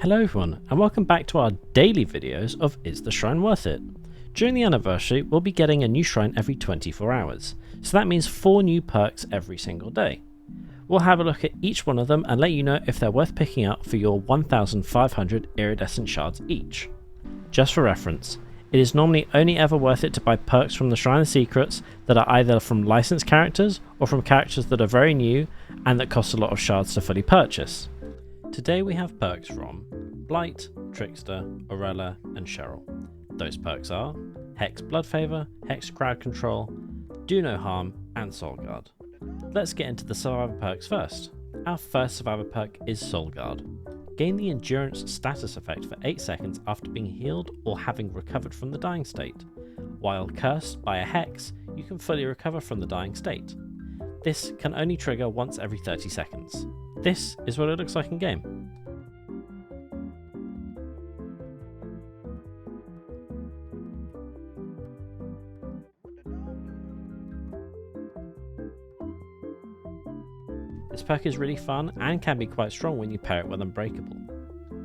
Hello everyone, and welcome back to our daily videos of Is the Shrine Worth It? During the anniversary, we'll be getting a new shrine every 24 hours, so that means 4 new perks every single day. We'll have a look at each one of them and let you know if they're worth picking up for your 1,500 iridescent shards each. Just for reference, it is normally only ever worth it to buy perks from the Shrine of Secrets that are either from licensed characters or from characters that are very new and that cost a lot of shards to fully purchase. Today we have perks from Blight, Trickster, Orella and Cheryl. Those perks are Hex Blood Favor, Hex Crowd Control, Do No Harm and Soul Guard. Let's get into the survivor perks first. Our first survivor perk is Soul Guard. Gain the endurance status effect for 8 seconds after being healed or having recovered from the dying state. While cursed by a hex, you can fully recover from the dying state. This can only trigger once every 30 seconds. This is what it looks like in game. This perk is really fun and can be quite strong when you pair it with Unbreakable.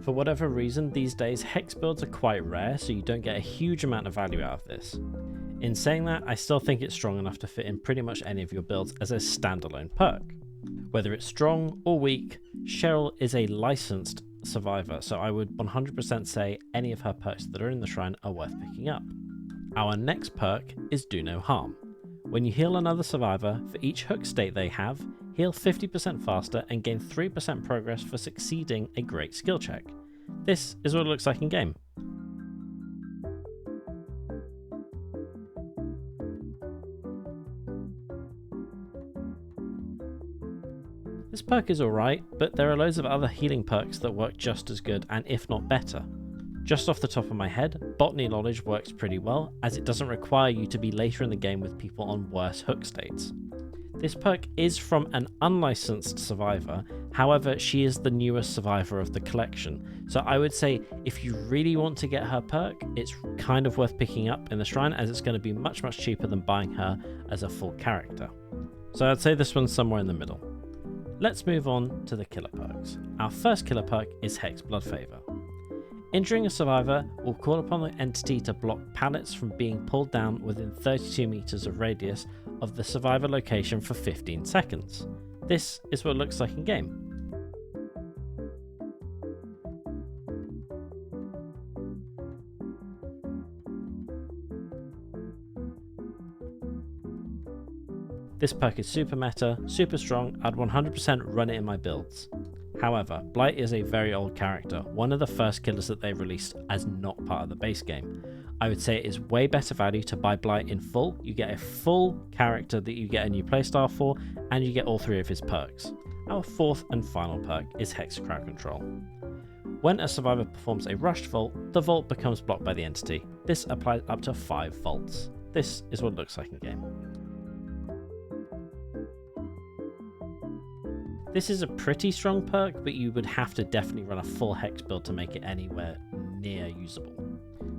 For whatever reason, these days hex builds are quite rare, so you don't get a huge amount of value out of this. In saying that, I still think it's strong enough to fit in pretty much any of your builds as a standalone perk. Whether it's strong or weak, Cheryl is a licensed survivor, so I would 100% say any of her perks that are in the shrine are worth picking up. Our next perk is Do No Harm. When you heal another survivor, for each hook state they have, heal 50% faster and gain 3% progress for succeeding a great skill check. This is what it looks like in game. This perk is alright, but there are loads of other healing perks that work just as good and if not better. Just off the top of my head, Botany Knowledge works pretty well as it doesn't require you to be later in the game with people on worse hook states. This perk is from an unlicensed survivor, however she is the newest survivor of the collection, so I would say if you really want to get her perk, it's kind of worth picking up in the shrine as it's going to be much cheaper than buying her as a full character. So I'd say this one's somewhere in the middle. Let's move on to the killer perks. Our first killer perk is Hex Blood Favor. Injuring a survivor will call upon the entity to block pallets from being pulled down within 32 meters of radius of the survivor location for 15 seconds. This is what it looks like in game. This perk is super meta, super strong, I'd 100% run it in my builds. However, Blight is a very old character, one of the first killers that they released as not part of the base game. I would say it is way better value to buy Blight in full. You get a full character that you get a new playstyle for, and you get all 3 of his perks. Our fourth and final perk is Hex Crowd Control. When a survivor performs a rushed vault, the vault becomes blocked by the entity. This applies up to 5 vaults. This is what it looks like in game. This is a pretty strong perk, but you would have to definitely run a full hex build to make it anywhere near usable.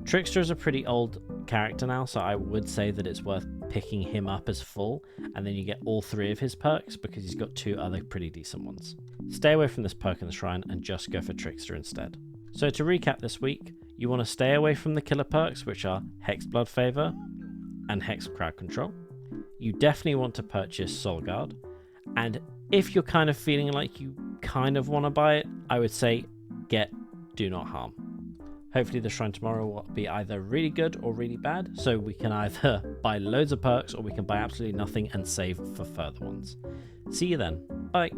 Trickster is a pretty old character now, so I would say that it's worth picking him up as full, and then you get all 3 of his perks because he's got 2 other pretty decent ones. Stay away from this perk in the shrine and just go for Trickster instead. So to recap this week, you want to stay away from the killer perks, which are Hex Blood Favor and Hex Crowd Control. You definitely want to purchase Soul Guard, and if you're kind of feeling like you kind of want to buy it, I would say get Do Not Harm. Hopefully the shrine tomorrow will be either really good or really bad, so we can either buy loads of perks or we can buy absolutely nothing and save for further ones. See you then. Bye.